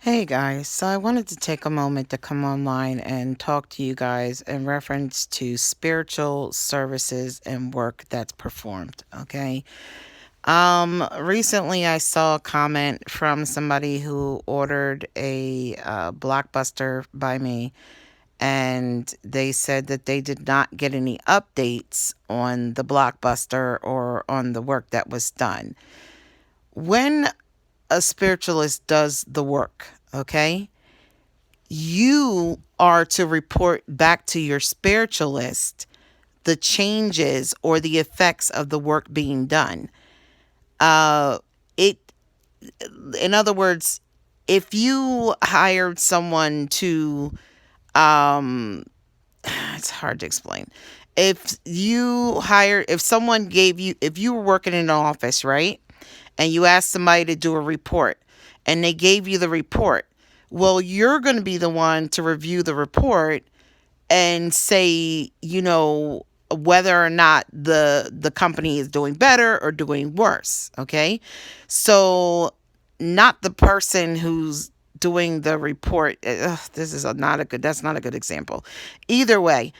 Hey guys, so I wanted to take a moment to come online and talk to you guys in reference to spiritual services and work that's performed, okay? Recently I saw a comment from somebody who ordered a blockbuster by me, and they said that they did not get any updates on the blockbuster or on the work that was done. When a spiritualist does the work, okay? You are to report back to your spiritualist the changes or the effects of the work being done. It, in other words, if you hired someone to, um, it's hard to explain. If someone gave you, if you were working in an office, right? And you asked somebody to do a report and they gave you the report. Well, you're going to be the one to review the report and say, whether or not the company is doing better or doing worse, okay? So not the person who's doing the report. That's not a good example. Either way,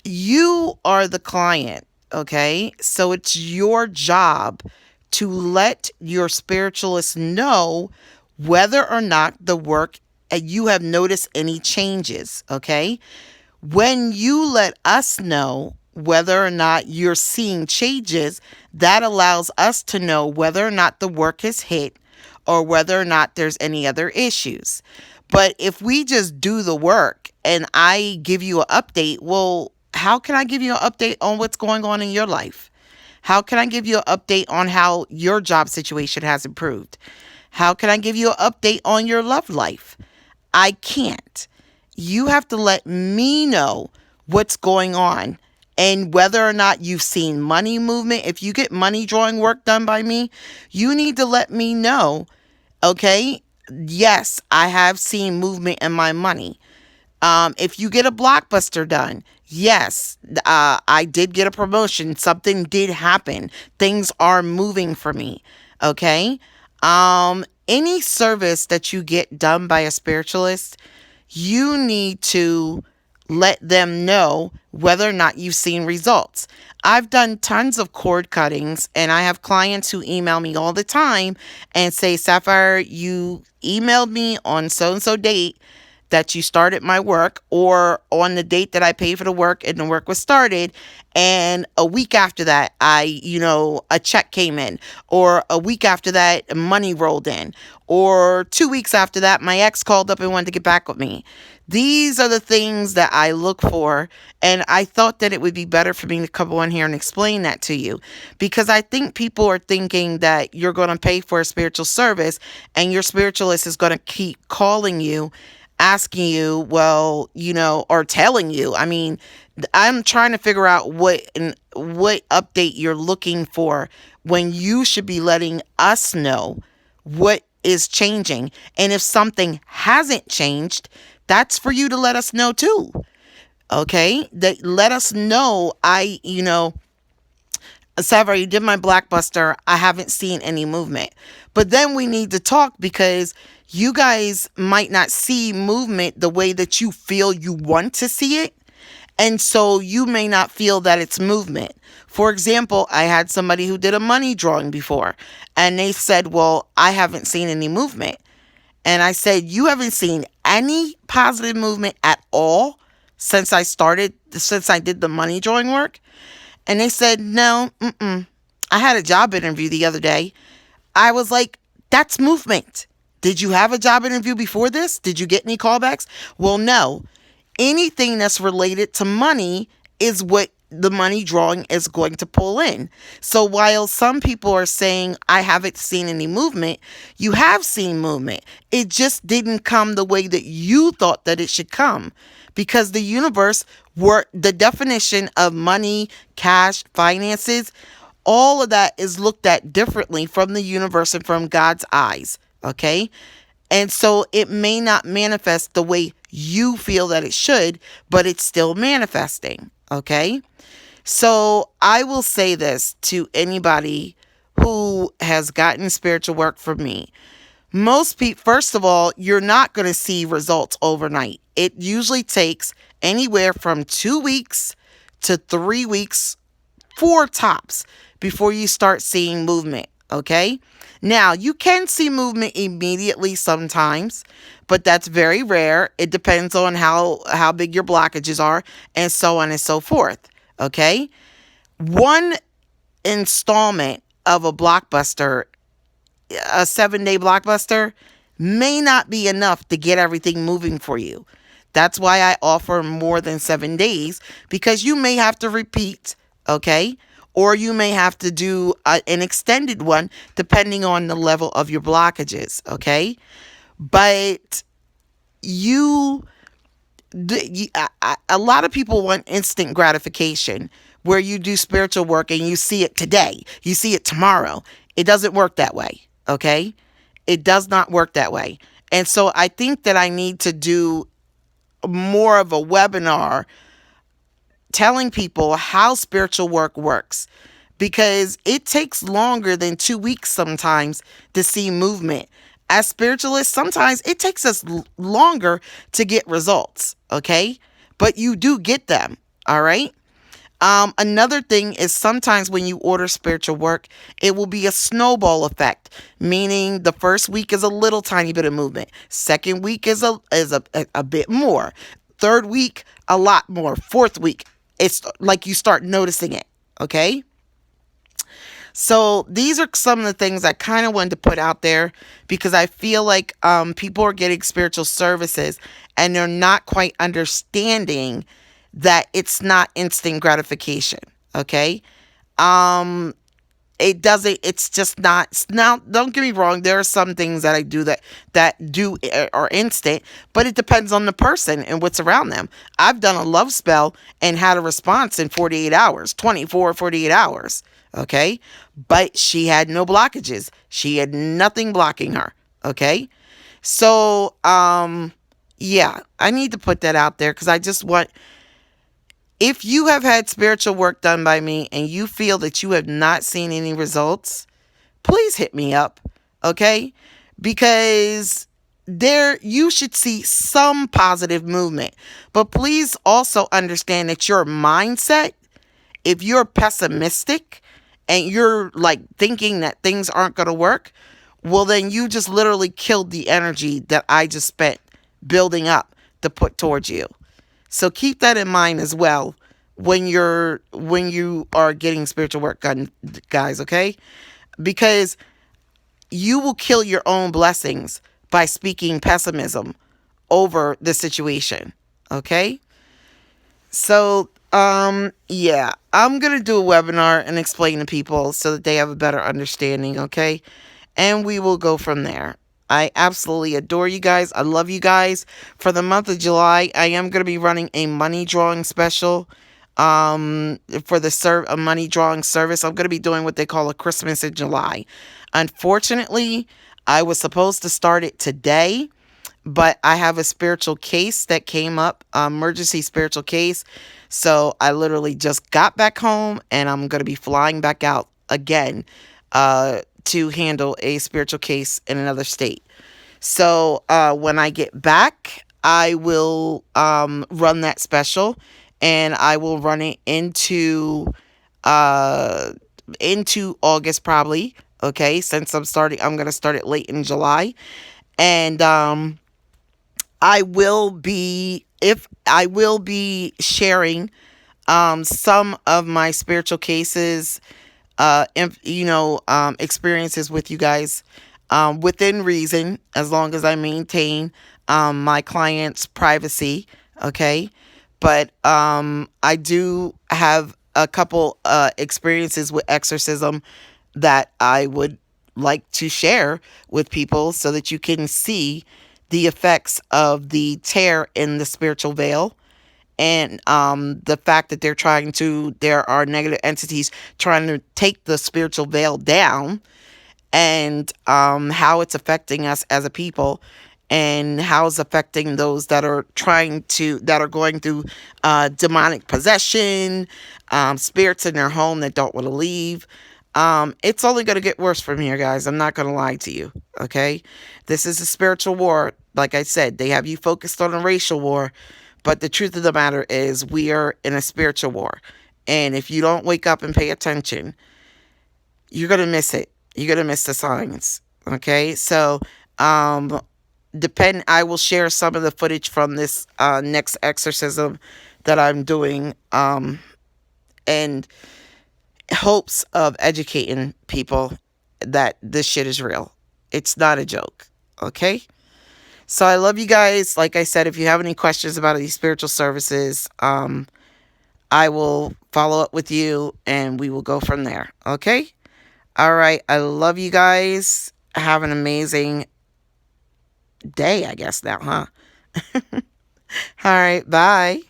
you are the client, okay? So it's your job to let your spiritualist know whether or not the work you have noticed any changes, okay? When you let us know whether or not you're seeing changes, that allows us to know whether or not the work is hit or whether or not there's any other issues. But if we just do the work and I give you an update, well, how can I give you an update on what's going on in your life? How can I give you an update on how your job situation has improved? How can I give you an update on your love life? I can't. You have to let me know what's going on and whether or not you've seen money movement. If you get money drawing work done by me, you need to let me know, okay? Yes, I have seen movement in my money. If you get a blockbuster done, yes, I did get a promotion. Something did happen. Things are moving for me. Okay. Any service that you get done by a spiritualist, you need to let them know whether or not you've seen results. I've done tons of cord cuttings, and I have clients who email me all the time and say, Sapphire, you emailed me on so and so date that you started my work, or on the date that I paid for the work and the work was started. And a week after that, a check came in, or a week after that, money rolled in, or 2 weeks after that, my ex called up and wanted to get back with me. These are the things that I look for. And I thought that it would be better for me to come on here and explain that to you, because I think people are thinking that you're going to pay for a spiritual service and your spiritualist is going to keep calling you, asking you, or telling you. I mean, I'm trying to figure out what update you're looking for when you should be letting us know what is changing. And if something hasn't changed, that's for you to let us know too. Okay? That let us know. Sapphire, you did my blockbuster. I haven't seen any movement. But then we need to talk, because you guys might not see movement the way that you feel you want to see it. And so you may not feel that it's movement. For example, I had somebody who did a money drawing before, and they said, well, I haven't seen any movement. And I said, you haven't seen any positive movement at all since I did the money drawing work? And they said, no, I had a job interview the other day. I was like, that's movement. Did you have a job interview before this? Did you get any callbacks? Well, no. Anything that's related to money is what the money drawing is going to pull in. So while some people are saying, I haven't seen any movement, you have seen movement. It just didn't come the way that you thought that it should come, because the universe, the definition of money, cash, finances, all of that is looked at differently from the universe and from God's eyes. Okay. And so it may not manifest the way you feel that it should, but it's still manifesting. Okay. So I will say this to anybody who has gotten spiritual work from me. Most people, first of all, you're not going to see results overnight. It usually takes anywhere from 2 weeks to 3 weeks, four tops, before you start seeing movement. Okay. Now, you can see movement immediately sometimes, but that's very rare. It depends on how big your blockages are, and so on and so forth. Okay. One installment of a blockbuster, a 7-day blockbuster, may not be enough to get everything moving for you. That's why I offer more than 7 days, because you may have to repeat, okay? Or you may have to do an extended one depending on the level of your blockages, okay? But you, a lot of people want instant gratification, where you do spiritual work and you see it today, you see it tomorrow. It doesn't work that way, okay? It does not work that way. And so I think that I need to do more of a webinar telling people how spiritual work works, because it takes longer than 2 weeks sometimes to see movement. As spiritualists, sometimes it takes us longer to get results, okay? But you do get them, all right? Another thing is, sometimes when you order spiritual work, it will be a snowball effect, meaning the first week is a little tiny bit of movement. Second week is a bit more. Third week, a lot more. Fourth week, it's like you start noticing it. Okay. So these are some of the things I kind of wanted to put out there, because I feel like people are getting spiritual services and they're not quite understanding that it's not instant gratification. Okay. It doesn't, it's just not. Now, don't get me wrong, there are some things that I do that do are instant, but it depends on the person and what's around them. I've done a love spell and had a response in 48 hours, 24, 48 hours. Okay. But she had no blockages. She had nothing blocking her. Okay. So, yeah, I need to put that out there, because I just want, if you have had spiritual work done by me and you feel that you have not seen any results, please hit me up, okay? Because you should see some positive movement. But please also understand that your mindset, if you're pessimistic and you're like thinking that things aren't going to work, well, then you just literally killed the energy that I just spent building up to put towards you. So keep that in mind as well when you are getting spiritual work done, guys, okay? Because you will kill your own blessings by speaking pessimism over the situation, okay? So, yeah, I'm going to do a webinar and explain to people so that they have a better understanding, okay? And we will go from there. I absolutely adore you guys. I love you guys. For the month of July, I am going to be running a money drawing special. For a money drawing service, I'm going to be doing what they call a Christmas in July. Unfortunately, I was supposed to start it today, but I have a spiritual case that came up, emergency spiritual case. So I literally just got back home, and I'm going to be flying back out again, to handle a spiritual case in another state. So when I get back, I will run that special, and I will run it into August probably. Okay, since I'm going to start it late in July, and I will be sharing some of my spiritual cases, experiences with you guys, within reason, as long as I maintain my client's privacy. Okay. But I do have a couple experiences with exorcism that I would like to share with people, so that you can see the effects of the tear in the spiritual veil, and the fact that there are negative entities trying to take the spiritual veil down, and how it's affecting us as a people, and how it's affecting those that are going through demonic possession, spirits in their home that don't want to leave. It's only going to get worse from here, guys. I'm not going to lie to you. Okay. This is a spiritual war. Like I said, they have you focused on a racial war, but the truth of the matter is we are in a spiritual war. And if you don't wake up and pay attention, you're going to miss it. You're going to miss the signs. Okay. So, I will share some of the footage from this, next exorcism that I'm doing, and hopes of educating people that this shit is real. It's not a joke. Okay. So I love you guys. Like I said, if you have any questions about these spiritual services, I will follow up with you and we will go from there. Okay. All right. I love you guys. Have an amazing day, I guess now, huh? All right. Bye.